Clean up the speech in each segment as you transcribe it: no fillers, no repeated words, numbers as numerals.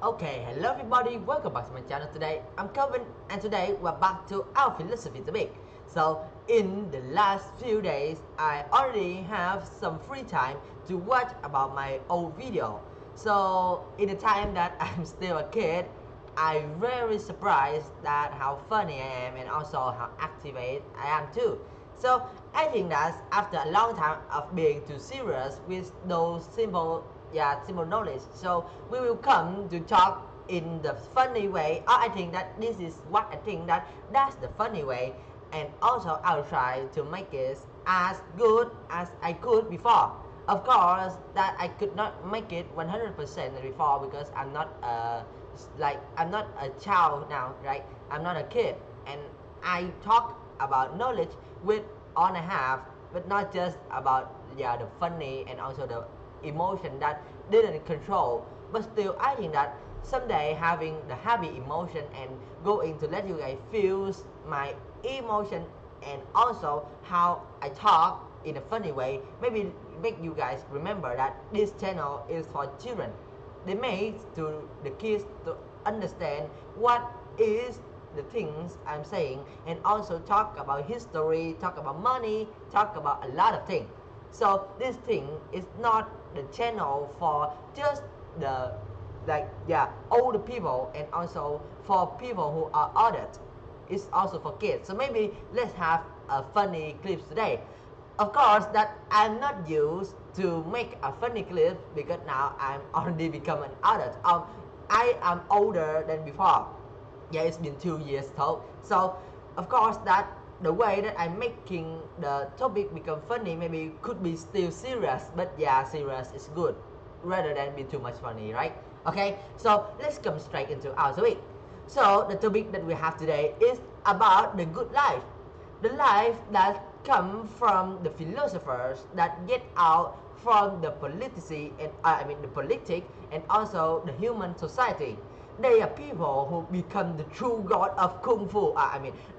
Okay, hello everybody, welcome back to my channel today. I'm Kelvin and today we're back to our philosophy topic. So in the last few days, I already have some free time to watch about my old video. So in the time that I'm still a kid, I'm very surprised that how funny I am and also how active I am too. So I think that after a long time of being too serious with those simple knowledge, so we will come to talk in the funny way. I think that this is what I think that that's the funny way, and also I'll try to make it as good as I could before. Of course, that I could not make it 100% before because I'm not a child now, right? I'm not a kid, and I talk about knowledge with all I have, but not just about the funny and also the emotion that didn't control. But still, I think that someday having the happy emotion and going to let you guys feel my emotion and also how I talk in a funny way, maybe make you guys remember that this channel is for children. They make to the kids to understand what is the things I'm saying, and also talk about history, talk about money, talk about a lot of things. So this thing is not the channel for just the older people and also for people who are adults. It's also for kids. So maybe let's have a funny clips today. Of course that I'm not used to make a funny clip because now I'm already become an adult. I am older than before. Yeah, it's been 2 years though. So of course that the way that I'm making the topic become funny maybe could be still serious, but yeah, serious is good rather than be too much funny, right? Okay, so let's come straight into our topic. So the topic that we have today is about the good life, the life that come from the philosophers that get out from the politicity and the politic and also the human society. They are people who become the true god of kung fu.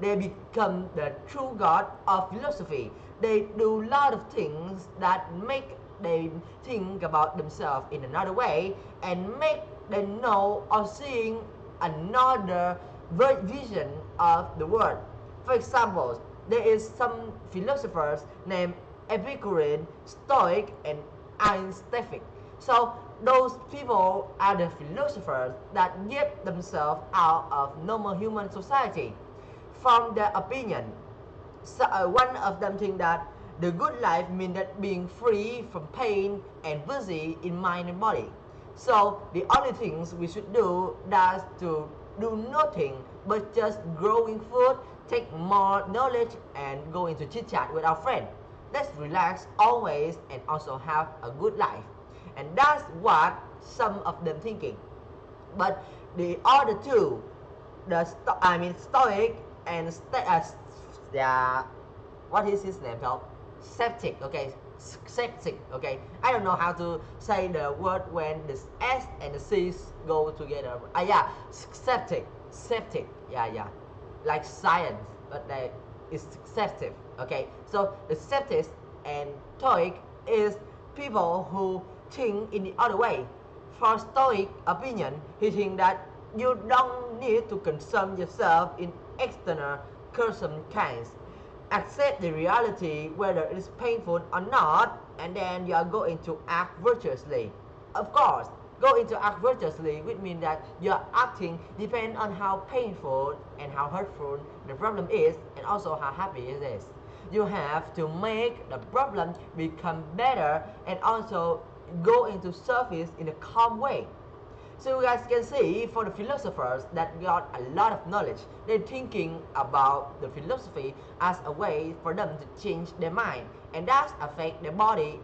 They become the true god of philosophy. They do a lot of things that make them think about themselves in another way and make them know or seeing another vision of the world. For example, there is some philosophers named Epicurean, Stoic, and Einstein. So those people are the philosophers that get themselves out of normal human society. From their opinion, one of them think that the good life means that being free from pain and busy in mind and body. So the only things we should do is to do nothing but just growing food, take more knowledge, and go into chit chat with our friend. Let's relax always and also have a good life. And that's what some of them thinking. But the other two, Stoic and what is his name? So, Septic. Okay, septic. Okay, I don't know how to say the word when the S and the C's go together. Yeah, septic. Yeah, like science, but it's septic. Okay, so the septic and Stoic is people who think in the other way. For Stoic opinion, he think that you don't need to consume yourself in external circumstances. Accept the reality whether it is painful or not, and then you are going to act virtuously. Of course, going to act virtuously would mean that your acting depends on how painful and how hurtful the problem is and also how happy it is. You have to make the problem become better and also go into surface in a calm way. So you guys can see for the philosophers that got a lot of knowledge, they're thinking about the philosophy as a way for them to change their mind, and that affect their body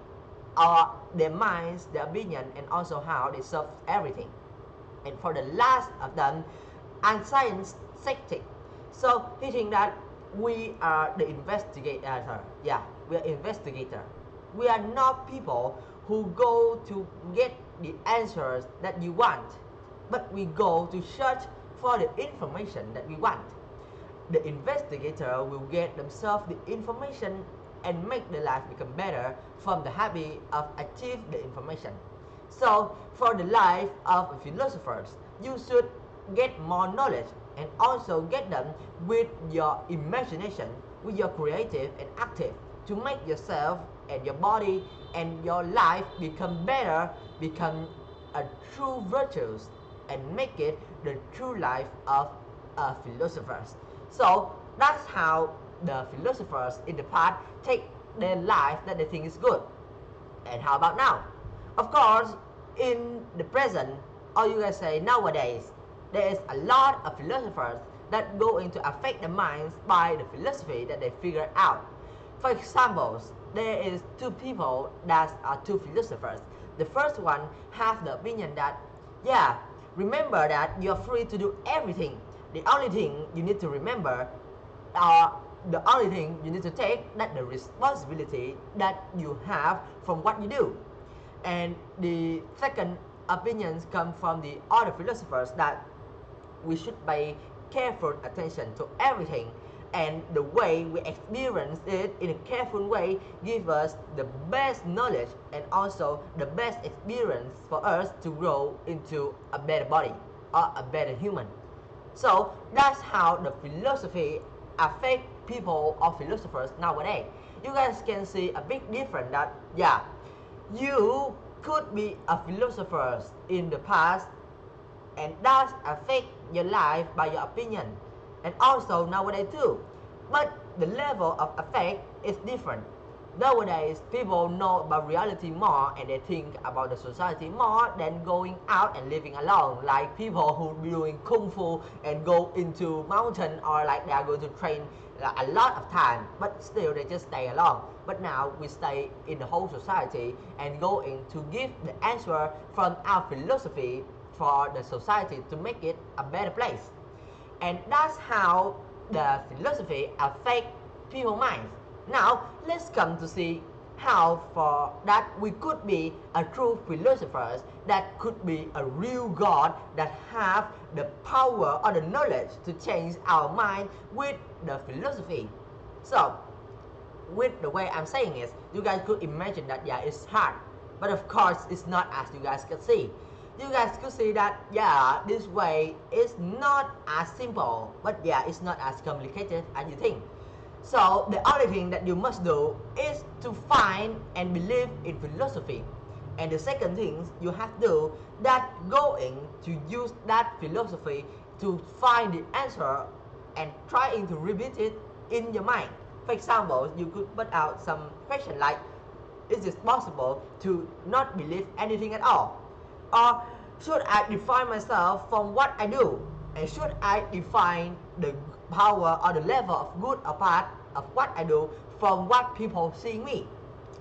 or their minds, their opinion, and also how they solve everything. And for the last of them, unscience sceptic. So he think that we are the investigator. Yeah, we are investigator. We are not people who go to get the answers that you want, but we go to search for the information that we want. The investigator will get themselves the information and make their life become better from the habit of achieve the information. So for the life of philosophers, you should get more knowledge and also get them with your imagination, with your creative and active to make yourself and your body and your life become better, become a true virtues and make it the true life of philosophers. So that's how the philosophers in the past take their life that they think is good. And how about now? Of course, in the present, or you guys say nowadays, there is a lot of philosophers that going to affect the minds by the philosophy that they figure out. For example, there is two people that are two philosophers. The first one has the opinion that, yeah, remember that you're free to do everything. The only thing you need to remember, the only thing you need to take, that the responsibility that you have from what you do. And the second opinions come from the other philosophers that we should pay careful attention to everything, and the way we experience it in a careful way give us the best knowledge and also the best experience for us to grow into a better body or a better human. So that's how the philosophy affect people or philosophers nowadays. You guys can see a big difference that, yeah, you could be a philosopher in the past and that affect your life by your opinion, and also nowadays too, but the level of effect is different. Nowadays people know about reality more and they think about the society more than going out and living alone, like people who be doing kung fu and go into mountain, or like they are going to train a lot of time but still they just stay alone. But now we stay in the whole society and going to give the answer from our philosophy for the society to make it a better place. And that's how the philosophy affect people's minds. Now let's come to see how for that we could be a true philosophers, that could be a real God that have the power or the knowledge to change our mind with the philosophy. So with the way I'm saying is, you guys could imagine that, yeah, it's hard, but of course it's not as you guys can see. You guys could see that, yeah, this way is not as simple, but yeah, it's not as complicated as you think. So the only thing that you must do is to find and believe in philosophy. And the second thing you have to do, that going to use that philosophy to find the answer and trying to repeat it in your mind. For example, you could put out some question like, is it possible to not believe anything at all? Or should I define myself from what I do? And should I define the power or the level of good or bad of what I do from what people see me?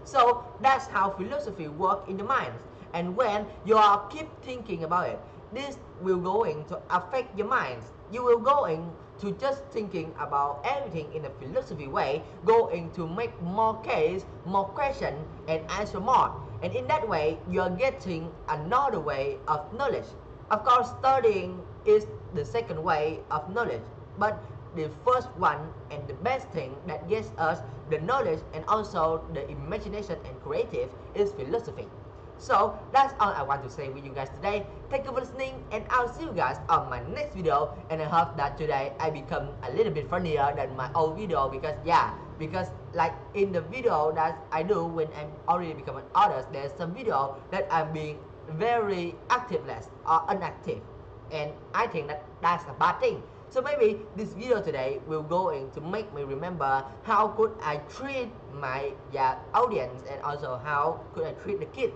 So that's how philosophy works in the mind. And when you are keep thinking about it, this will going to affect your minds. You will going to just thinking about everything in a philosophy way, going to make more case, more question, and answer more. And in that way, you are getting another way of knowledge. Of course, studying is the second way of knowledge, but the first one and the best thing that gives us the knowledge and also the imagination and creative is philosophy. So that's all I want to say with you guys today. Thank you for listening, and I'll see you guys on my next video. And I hope that today I become a little bit funnier than my old video, because yeah, because like in the video that I do when I'm already become an artist, there's some video that I'm being very activeless or inactive, and I think that that's a bad thing. So maybe this video today will going to make me remember how could I treat my audience, and also how could I treat the kids.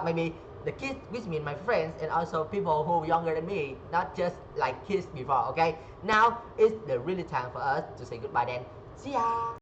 Maybe the kids which mean my friends, and also people who are younger than me, not just like kids before. Okay, now it's the really time for us to say goodbye then. See ya.